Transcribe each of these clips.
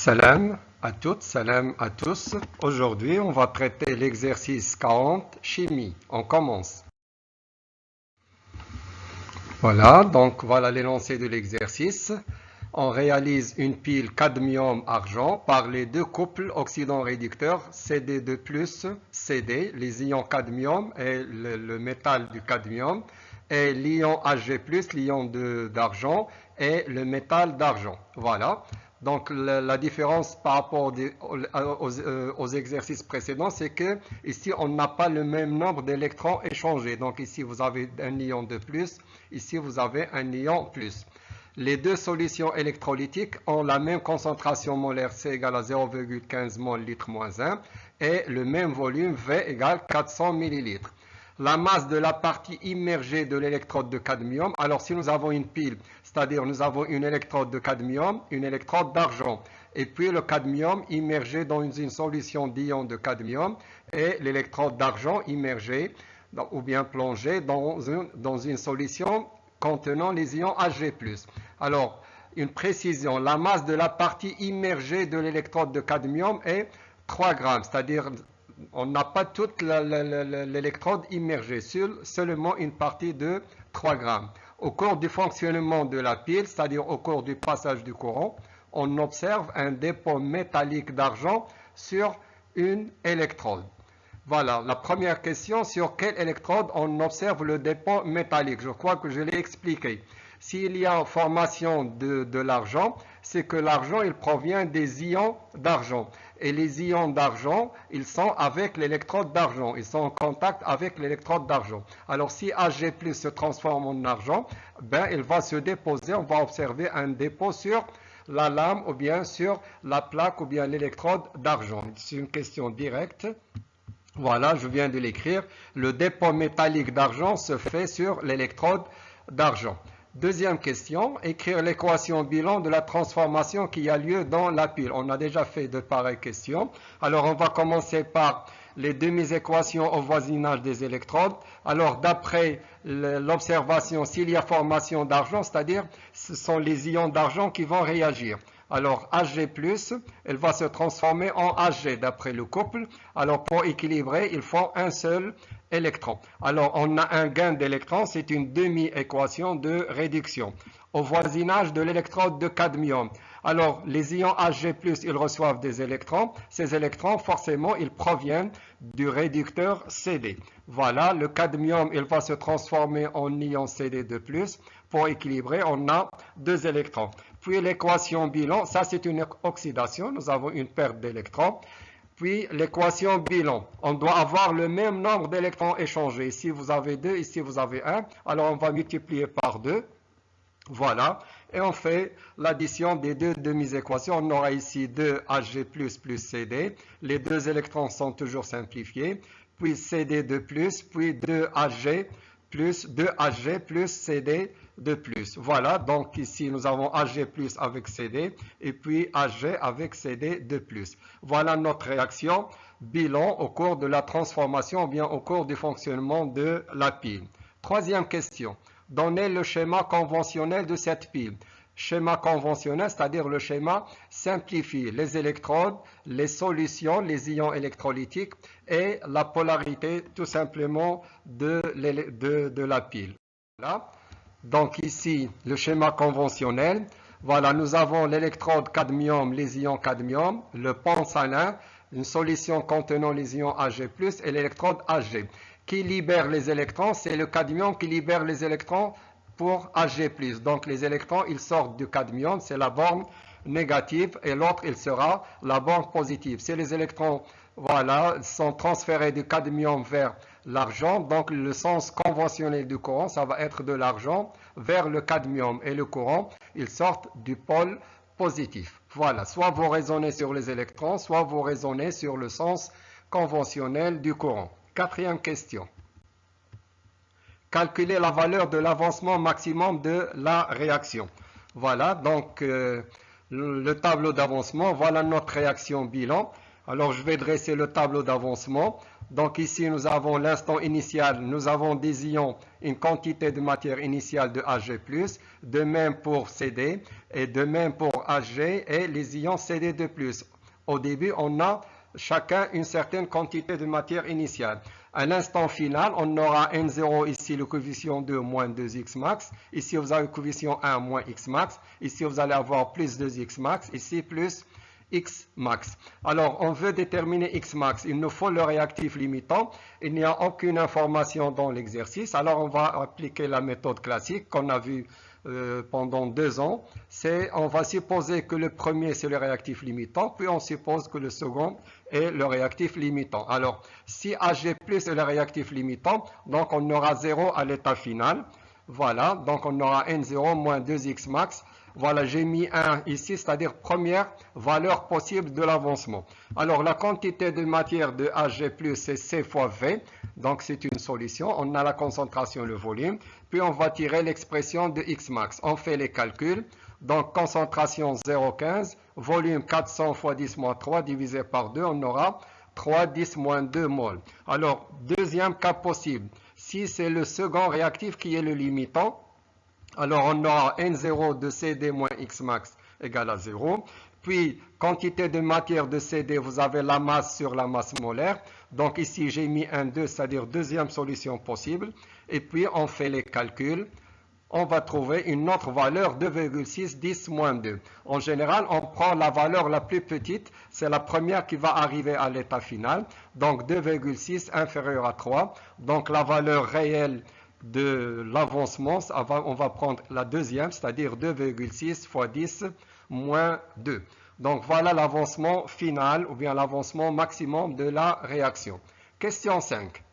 Salam à toutes, salam à tous. Aujourd'hui, on va traiter l'exercice 40, chimie. On commence. Voilà, donc voilà l'énoncé de l'exercice. On réalise une pile cadmium-argent par les deux couples oxydant-réducteurs Cd2+, Cd, les ions cadmium et le métal du cadmium, et l'ion Hg+, l'ion d'argent et le métal d'argent. Voilà. Donc la différence par rapport aux exercices précédents, c'est que ici on n'a pas le même nombre d'électrons échangés. Donc ici vous avez un ion de plus, ici vous avez un ion plus. Les deux solutions électrolytiques ont la même concentration molaire, C égale à 0,15 mol litre moins 1, et le même volume, V égale 400 ml. La masse de la partie immergée de l'électrode de cadmium, alors si nous avons une pile, c'est-à-dire nous avons une électrode de cadmium, une électrode d'argent, et puis le cadmium immergé dans une solution d'ion de cadmium, et l'électrode d'argent immergée ou bien plongée dans une solution contenant les ions Hg+. Alors, une précision, la masse de la partie immergée de l'électrode de cadmium est 3 grammes, c'est-à-dire on n'a pas toute l'électrode immergée, seulement une partie de 3 grammes. Au cours du fonctionnement de la pile, c'est-à-dire au cours du passage du courant, on observe un dépôt métallique d'argent sur une électrode. Voilà, la première question, sur quelle électrode on observe le dépôt métallique? Je crois que je l'ai expliqué. S'il y a formation de l'argent, c'est que l'argent, il provient des ions d'argent. Et les ions d'argent, ils sont avec l'électrode d'argent. Ils sont en contact avec l'électrode d'argent. Alors si Hg+ se transforme en argent, ben, il va se déposer, on va observer un dépôt sur la lame ou bien sur la plaque ou bien l'électrode d'argent. C'est une question directe. Voilà, je viens de l'écrire. Le dépôt métallique d'argent se fait sur l'électrode d'argent. Deuxième question, écrire l'équation bilan de la transformation qui a lieu dans la pile. On a déjà fait de pareilles questions. Alors, on va commencer par les demi-équations au voisinage des électrodes. Alors, d'après l'observation, s'il y a formation d'argent, c'est-à-dire ce sont les ions d'argent qui vont réagir. Alors, Hg+, elle va se transformer en Hg d'après le couple. Alors, pour équilibrer, il faut un seul électron. Alors, on a un gain d'électrons, c'est une demi-équation de réduction. Au voisinage de l'électrode de cadmium. Alors, les ions Hg+, ils reçoivent des électrons. Ces électrons, forcément, ils proviennent du réducteur Cd. Voilà, le cadmium, il va se transformer en ion Cd2+. Pour équilibrer, on a deux électrons. Puis l'équation bilan, ça c'est une oxydation, nous avons une perte d'électrons. Puis l'équation bilan, on doit avoir le même nombre d'électrons échangés. Ici vous avez 2, ici vous avez 1, alors on va multiplier par 2. Voilà, et on fait l'addition des deux demi-équations. On aura ici 2Hg+, plus Cd. Les deux électrons sont toujours simplifiés. Puis Cd2+, puis 2Hg plus Cd de plus. Voilà, donc ici nous avons Hg plus avec Cd et puis Hg avec Cd de plus. Voilà notre réaction bilan au cours de la transformation ou bien au cours du fonctionnement de la pile. Troisième question. Donnez le schéma conventionnel de cette pile. Schéma conventionnel, c'est-à-dire le schéma simplifie les électrodes, les solutions, les ions électrolytiques et la polarité tout simplement de la pile. Voilà. Donc ici, le schéma conventionnel. Voilà, nous avons l'électrode cadmium, les ions cadmium, le pont salin, une solution contenant les ions Hg+, et l'électrode Hg. Qui libère les électrons? C'est le cadmium qui libère les électrons pour Hg+. Donc les électrons, ils sortent du cadmium, c'est la borne négative, et l'autre, il sera la borne positive. Si les électrons, voilà, sont transférés du cadmium vers l'argent, donc le sens conventionnel du courant, ça va être de l'argent vers le cadmium, et le courant, il sort du pôle positif. Voilà, soit vous raisonnez sur les électrons, soit vous raisonnez sur le sens conventionnel du courant. Quatrième question. Calculer la valeur de l'avancement maximum de la réaction. Voilà, donc le tableau d'avancement, voilà notre réaction bilan. Alors je vais dresser le tableau d'avancement. Donc ici nous avons l'instant initial, nous avons des ions, une quantité de matière initiale de Hg+, de même pour Cd et de même pour Hg et les ions Cd2+. Au début, on a chacun une certaine quantité de matière initiale. À l'instant final, on aura N0 ici, le coefficient 2 moins 2x max. Ici, vous avez le coefficient 1 moins x max. Ici, vous allez avoir plus 2x max. Ici, plus x max. Alors, on veut déterminer x max. Il nous faut le réactif limitant. Il n'y a aucune information dans l'exercice. Alors, on va appliquer la méthode classique qu'on a vue pendant 2 ans. On va supposer que le premier, c'est le réactif limitant, puis on suppose que le second est le réactif limitant. Alors, si Hg plus est le réactif limitant, donc on aura 0 à l'état final. Voilà, donc on aura N0 moins 2x max. Voilà, j'ai mis 1 ici, c'est-à-dire première valeur possible de l'avancement. Alors, la quantité de matière de Hg+, c'est C fois V. Donc, c'est une solution. On a la concentration, le volume. Puis, on va tirer l'expression de X max. On fait les calculs. Donc, concentration 0,15. Volume 400 fois 10 moins 3 divisé par 2. On aura 3, 10 moins 2 mol. Alors, deuxième cas possible. Si c'est le second réactif qui est le limitant, alors on aura N0 de CD moins X max égale à 0. Puis, quantité de matière de CD, vous avez la masse sur la masse molaire. Donc ici, j'ai mis un 2, c'est-à-dire deuxième solution possible. Et puis, on fait les calculs. On va trouver une autre valeur, 2,6, 10 moins 2. En général, on prend la valeur la plus petite. C'est la première qui va arriver à l'état final. Donc 2,6 inférieur à 3. Donc la valeur réelle de l'avancement, on va prendre la deuxième, c'est-à-dire 2,6 fois 10 moins 2. Donc voilà l'avancement final ou bien l'avancement maximum de la réaction. Question 5.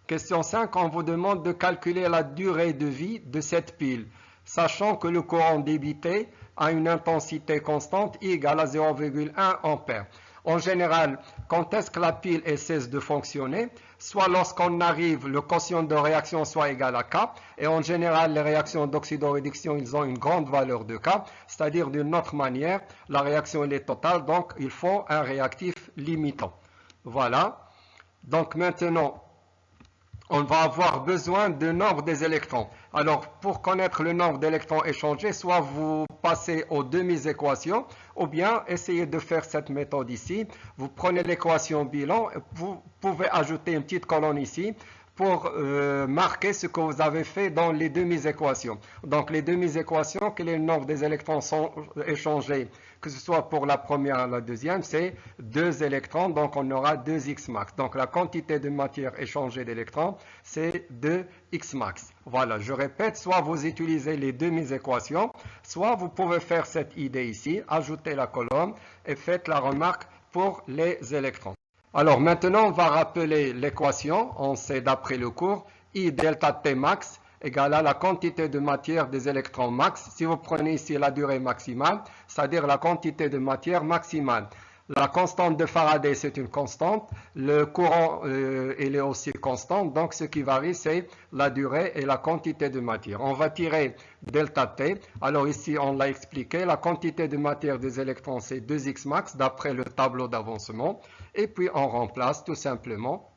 Question 5, on vous demande de calculer la durée de vie de cette pile, sachant que le courant débité a une intensité constante I égale à 0,1 ampère. En général, quand est-ce que la pile cesse de fonctionner? Soit lorsqu'on arrive, le quotient de réaction soit égal à K, et en général, les réactions d'oxydoréduction, ils ont une grande valeur de K, c'est-à-dire d'une autre manière, la réaction elle est totale, donc il faut un réactif limitant. Voilà. Donc maintenant, on va avoir besoin du nombre des électrons. Alors, pour connaître le nombre d'électrons échangés, soit vous passez aux demi-équations, ou bien essayez de faire cette méthode ici. Vous prenez l'équation bilan, vous pouvez ajouter une petite colonne ici pour marquer ce que vous avez fait dans les demi-équations. Donc, les demi-équations, quel est le nombre des électrons sont échangés, que ce soit pour la première ou la deuxième, c'est 2 électrons, donc on aura 2x max. Donc, la quantité de matière échangée d'électrons, c'est 2x max. Voilà, je répète, soit vous utilisez les demi-équations, soit vous pouvez faire cette idée ici, ajouter la colonne et faites la remarque pour les électrons. Alors maintenant, on va rappeler l'équation, on sait d'après le cours, I delta T max égale à la quantité de matière des électrons max. Si vous prenez ici la durée maximale, c'est-à-dire la quantité de matière maximale. La constante de Faraday, c'est une constante. Le courant, il est aussi constant. Donc, ce qui varie, c'est la durée et la quantité de matière. On va tirer delta T. Alors, ici, on l'a expliqué. La quantité de matière des électrons, c'est 2x max, d'après le tableau d'avancement. Et puis, on remplace tout simplement.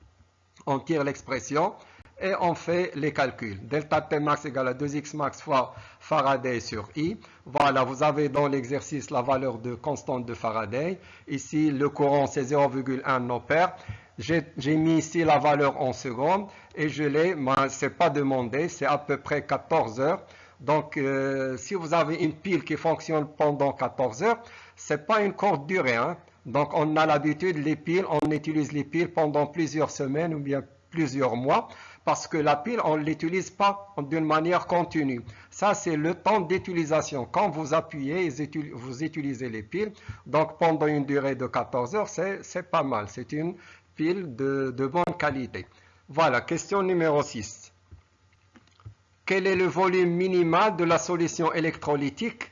On tire l'expression et on fait les calculs. Delta T max égale à 2x max fois Faraday sur I. Voilà, vous avez dans l'exercice la valeur de constante de Faraday. Ici, le courant, c'est 0,1 ampère. J'ai mis ici la valeur en secondes et je l'ai, ce n'est pas demandé, c'est à peu près 14 heures. Donc, si vous avez une pile qui fonctionne pendant 14 heures, ce n'est pas une courte durée. Donc, on a l'habitude, les piles, on utilise les piles pendant plusieurs semaines ou bien plusieurs mois. Parce que la pile, on ne l'utilise pas d'une manière continue. Ça, c'est le temps d'utilisation. Quand vous appuyez, vous utilisez les piles. Donc, pendant une durée de 14 heures, c'est pas mal. C'est une pile de bonne qualité. Voilà, question numéro 6. Quel est le volume minimal de la solution électrolytique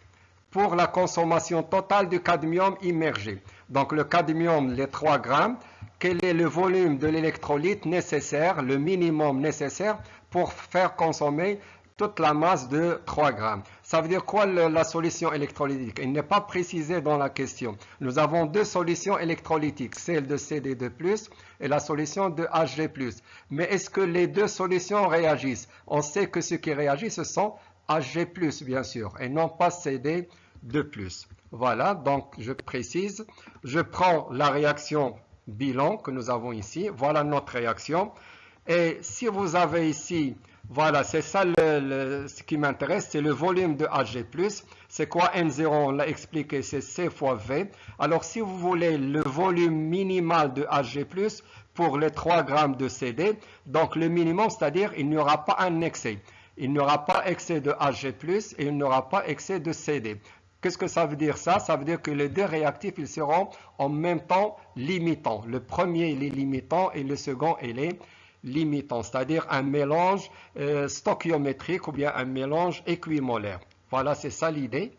pour la consommation totale du cadmium immergé? Donc, le cadmium, les 3 grammes. Quel est le volume de l'électrolyte nécessaire, le minimum nécessaire pour faire consommer toute la masse de 3 grammes? Ça veut dire quoi la solution électrolytique? Il n'est pas précisé dans la question. Nous avons 2 solutions électrolytiques, celle de CD2+, et la solution de Hg+. Mais est-ce que les 2 solutions réagissent? On sait que ce qui réagit, ce sont Hg+, bien sûr, et non pas CD2+. de plus. Voilà, donc je précise, je prends la réaction bilan que nous avons ici. Voilà notre réaction. Et si vous avez ici, voilà, c'est ça ce qui m'intéresse, c'est le volume de Hg+. C'est quoi N0? On l'a expliqué, c'est C fois V. Alors si vous voulez le volume minimal de Hg+, pour les 3 grammes de CD, donc le minimum, c'est-à-dire il n'y aura pas un excès. Il n'y aura pas excès de Hg+, et il n'y aura pas excès de CD. Qu'est-ce que ça veut dire ça? Ça veut dire que les deux réactifs, ils seront en même temps limitants. Le premier, il est limitant et le second, il est limitant, c'est-à-dire un mélange stoichiométrique ou bien un mélange équimolaire. Voilà, c'est ça l'idée.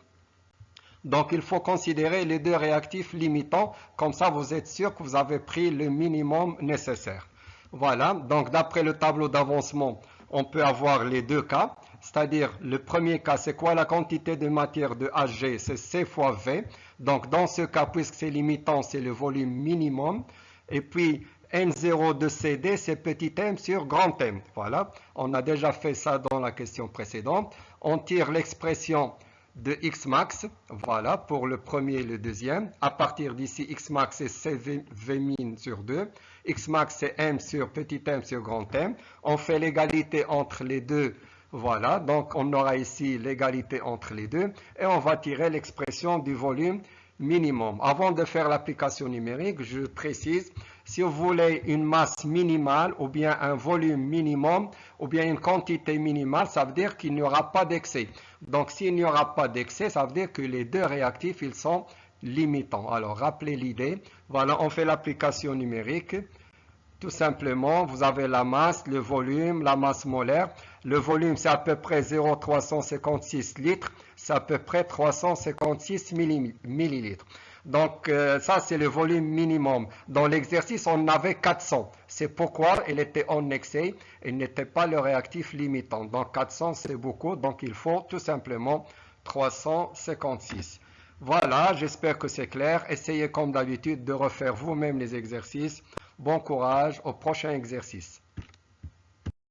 Donc, il faut considérer les deux réactifs limitants. Comme ça, vous êtes sûr que vous avez pris le minimum nécessaire. Voilà, donc d'après le tableau d'avancement, on peut avoir les deux cas. C'est-à-dire, le premier cas, c'est quoi la quantité de matière de Hg? C'est C fois V. Donc, dans ce cas, puisque c'est limitant, c'est le volume minimum. Et puis, N0 de CD, c'est petit m sur grand M. Voilà, on a déjà fait ça dans la question précédente. On tire l'expression de Xmax, voilà, pour le premier et le deuxième. À partir d'ici, Xmax, c'est CV min sur 2. Xmax, c'est M sur petit m sur grand M. On fait l'égalité entre les deux. Voilà, donc on aura ici l'égalité entre les deux. Et on va tirer l'expression du volume minimum. Avant de faire l'application numérique, je précise, si vous voulez une masse minimale ou bien un volume minimum ou bien une quantité minimale, ça veut dire qu'il n'y aura pas d'excès. Donc s'il n'y aura pas d'excès, ça veut dire que les deux réactifs, ils sont limitants. Alors rappelez l'idée. Voilà, on fait l'application numérique. Tout simplement, vous avez la masse, le volume, la masse molaire. Le volume, c'est à peu près 0,356 litres. C'est à peu près 356 millilitres. Donc, ça, c'est le volume minimum. Dans l'exercice, on avait 400. C'est pourquoi il était en excès. Il n'était pas le réactif limitant. Donc, 400, c'est beaucoup. Donc, il faut tout simplement 356. Voilà, j'espère que c'est clair. Essayez comme d'habitude de refaire vous-même les exercices. Bon courage au prochain exercice.